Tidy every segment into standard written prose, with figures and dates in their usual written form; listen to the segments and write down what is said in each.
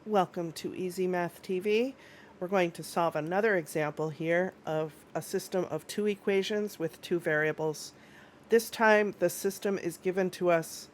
Welcome to Easy Math TV. We're going to solve another example here of a system of two equations with two variables. This time the system is given to us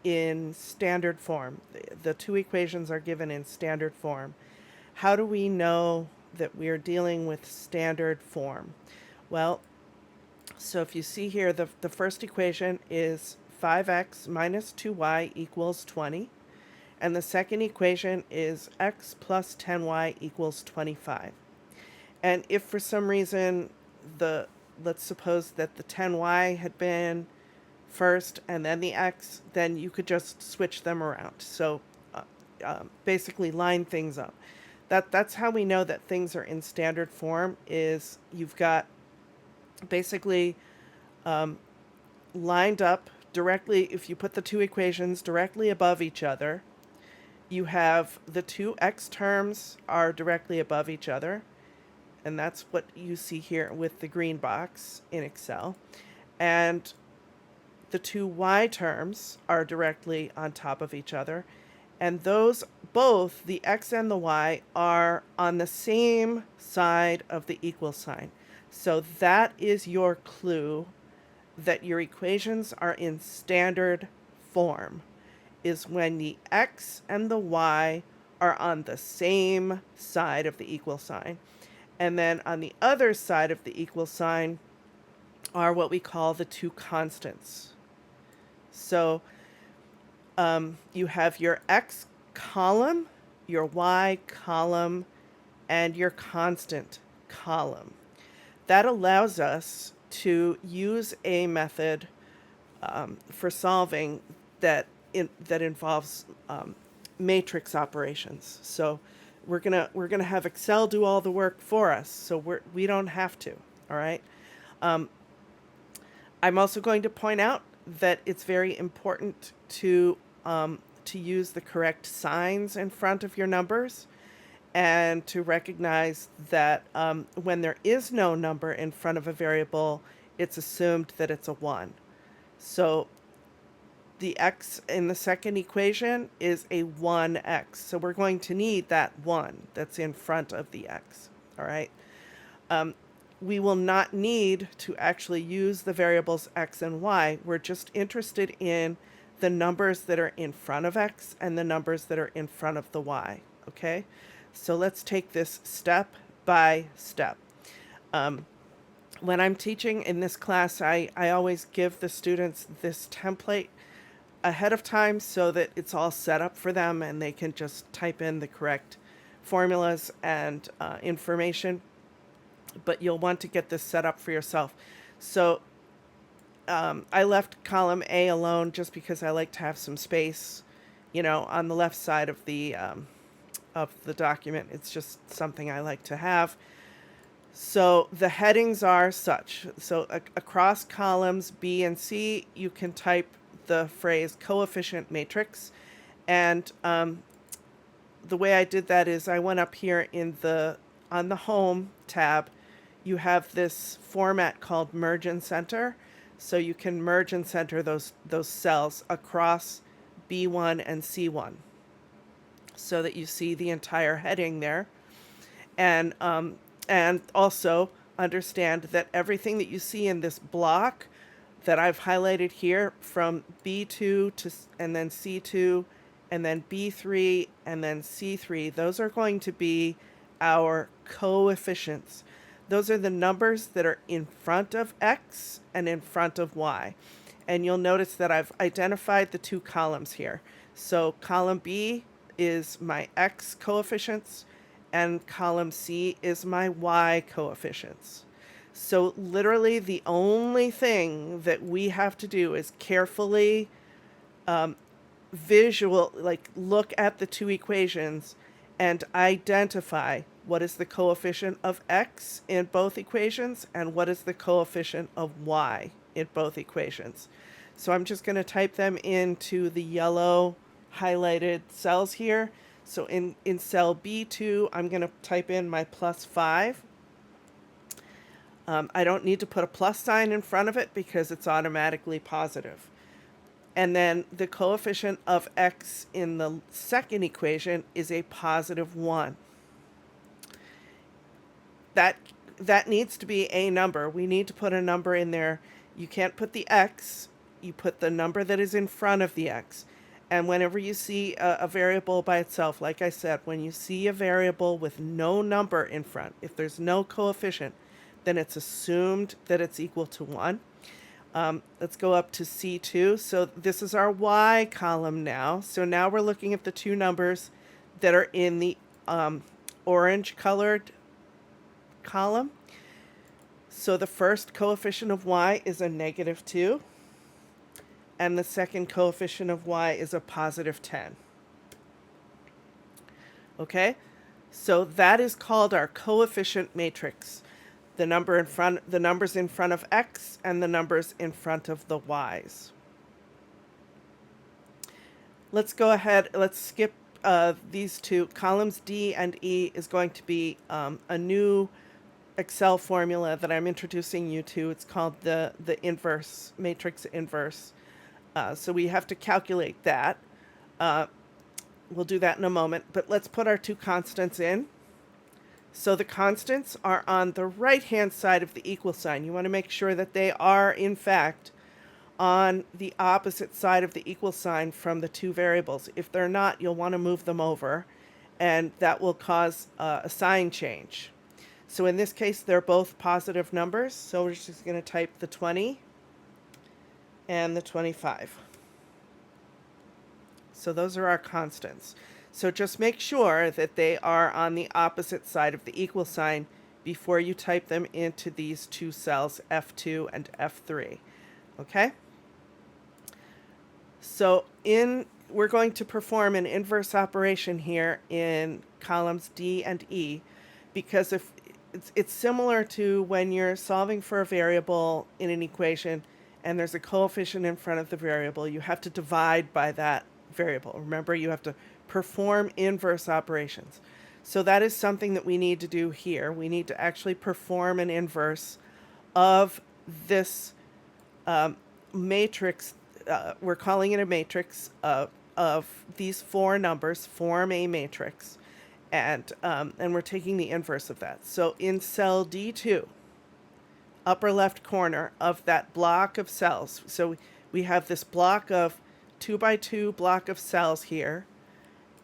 in standard form. The two equations are given in standard form. How do we know that we are dealing with standard form? Well, so if you see here, the first equation is 5x minus 2y equals 20. And the second equation is x plus 10y equals 25. And if for some reason let's suppose that the 10y had been first and then the x, then you could just switch them around. So basically line things up. That's how we know that things are in standard form, is you've got basically lined up directly. If you put the two equations directly above each other, you have the two x terms are directly above each other, and that's what you see here with the green box in Excel. And the two y terms are directly on top of each other, and those, both the x and the y, are on the same side of the equal sign. So that is your clue that your equations are in standard form, is when the x and the y are on the same side of the equal sign. And then on the other side of the equal sign are what we call the two constants. So you have your x column, your y column, and your constant column. That allows us to use a method for solving that involves matrix operations. So we're gonna have Excel do all the work for us, so we don't have to. All right. I'm also going to point out that it's very important to use the correct signs in front of your numbers, and to recognize that when there is no number in front of a variable, it's assumed that it's a 1. So the x in the second equation is a 1x. So we're going to need that 1 that's in front of the x. All right. We will not need to actually use the variables x and y. We're just interested in the numbers that are in front of x and the numbers that are in front of the y. Okay. So let's take this step by step. When I'm teaching in this class, I always give the students this template ahead of time so that it's all set up for them and they can just type in the correct formulas and information. But you'll want to get this set up for yourself. So I left column A alone just because I like to have some space, on the left side of the document. It's just something I like to have. So the headings are such. So across columns B and C, you can type the phrase coefficient matrix. And the way I did that is I went up here on the home tab. You have this format called merge and center. So you can merge and center those cells across B1 and C1 so that you see the entire heading there. And also understand that everything that you see in this block that I've highlighted here, from B2 to and then C2 and then B3 and then C3, those are going to be our coefficients. Those are the numbers that are in front of x and in front of y. And you'll notice that I've identified the two columns here. So column B is my x coefficients, and column C is my y coefficients. So literally the only thing that we have to do is carefully look at the two equations and identify what is the coefficient of x in both equations and what is the coefficient of y in both equations. So I'm just going to type them into the yellow highlighted cells here. So in cell B2, I'm going to type in my plus 5. I don't need to put a plus sign in front of it because it's automatically positive. And then the coefficient of x in the second equation is a positive 1. That that needs to be a number. We need to put a number in there. You can't put the x, you put the number that is in front of the x. And whenever you see a variable by itself, like I said, when you see a variable with no number in front, if there's no coefficient, then it's assumed that it's equal to 1. Let's go up to C2. So this is our y column now. So now we're looking at the two numbers that are in the orange colored column. So the first coefficient of y is a negative 2, and the second coefficient of y is a positive 10. Okay, so that is called our coefficient matrix. The numbers in front of x and the numbers in front of the y's. Let's go ahead, let's skip these two. Columns D and E is going to be a new Excel formula that I'm introducing you to. It's called the inverse, matrix inverse. So we have to calculate that. We'll do that in a moment, but let's put our two constants in. So the constants are on the right-hand side of the equal sign. You want to make sure that they are, in fact, on the opposite side of the equal sign from the two variables. If they're not, you'll want to move them over, and that will cause a sign change. So in this case, they're both positive numbers, so we're just going to type the 20 and the 25. So those are our constants. So just make sure that they are on the opposite side of the equal sign before you type them into these two cells, F2 and F3. Okay? So we're going to perform an inverse operation here in columns D and E, because if it's similar to when you're solving for a variable in an equation and there's a coefficient in front of the variable, you have to divide by that variable. Remember, you have to perform inverse operations. So that is something that we need to do here. We need to actually perform an inverse of this matrix. We're calling it a matrix of these four numbers, form a matrix. And we're taking the inverse of that. So in cell D2, upper left corner of that block of cells, so we have this block of 2 by 2 block of cells here.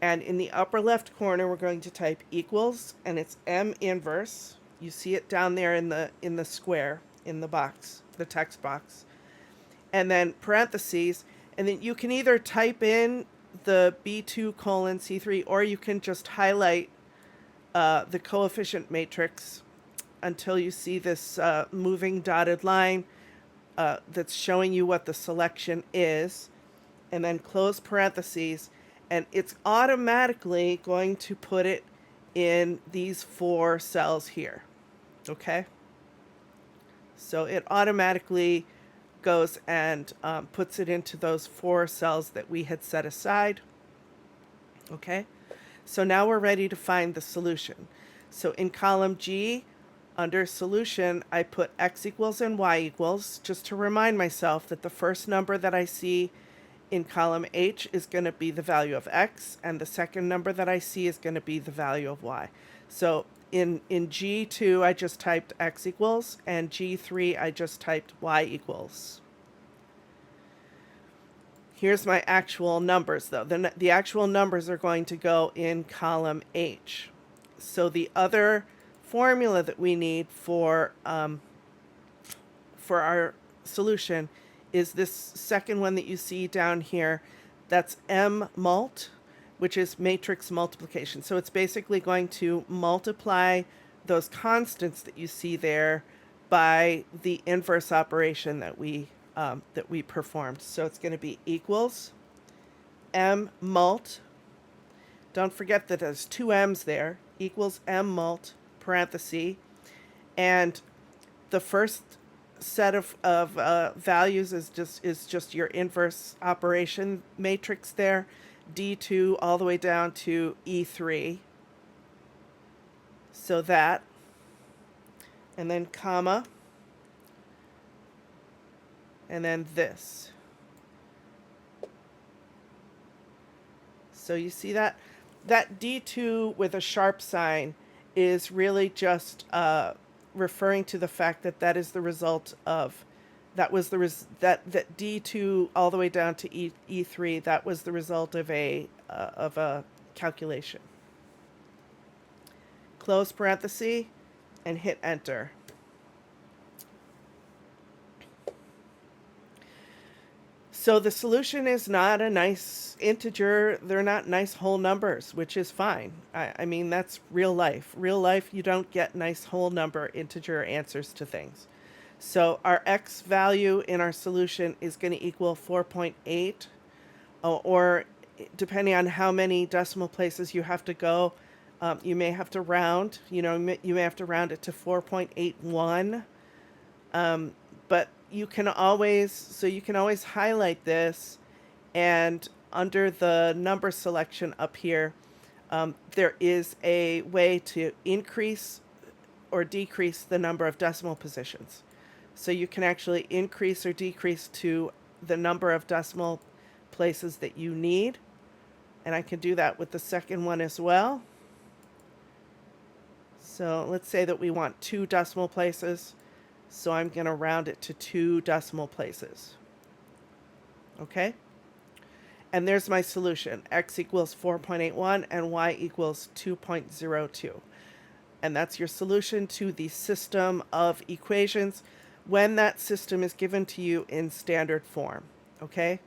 And in the upper left corner, we're going to type equals, and it's M inverse. You see it down there in the square, in the box, the text box. And then parentheses, and then you can either type in the B2 colon C3, or you can just highlight the coefficient matrix until you see this moving dotted line that's showing you what the selection is, and then close parentheses, and it's automatically going to put it in these four cells here. Okay? So it automatically goes and puts it into those four cells that we had set aside. Okay? So now we're ready to find the solution. So in column G, under solution, I put x equals and y equals, just to remind myself that the first number that I see in column H is going to be the value of x, and the second number that I see is going to be the value of y. So in G2, I just typed x equals, and G3, I just typed y equals. Here's my actual numbers, though. The actual numbers are going to go in column H. So the other formula that we need for our solution is this second one that you see down here. That's M mult, which is matrix multiplication. So it's basically going to multiply those constants that you see there by the inverse operation that we performed. So it's going to be equals M mult. Don't forget that there's two M's there. Equals M mult, parenthesis, and the first set of values is just your inverse operation matrix there, D2 all the way down to E3. So that, and then comma, and then this. So you see that? That D2 with a sharp sign is really just referring to the fact that that is the result of, that was the that D2 all the way down to E3, that was the result of a calculation. Close parenthesis and hit enter. So the solution is not a nice integer. They're not nice whole numbers, which is fine. I mean, that's real life. Real life, you don't get nice whole number integer answers to things. So our x value in our solution is going to equal 4.8, or depending on how many decimal places you have to go, you may have to round. You may have to round it to 4.81. But you can always highlight this, and under the number selection up here, there is a way to increase or decrease the number of decimal positions. So you can actually increase or decrease to the number of decimal places that you need. And I can do that with the second one as well. So let's say that we want 2 decimal places. So I'm going to round it to 2 decimal places. Okay? And there's my solution. X equals 4.81 and Y equals 2.02. And that's your solution to the system of equations when that system is given to you in standard form. Okay?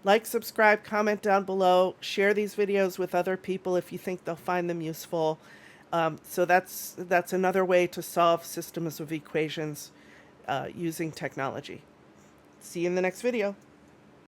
Like, subscribe, comment down below, share these videos with other people if you think they'll find them useful. So that's another way to solve systems of equations using technology. See you in the next video.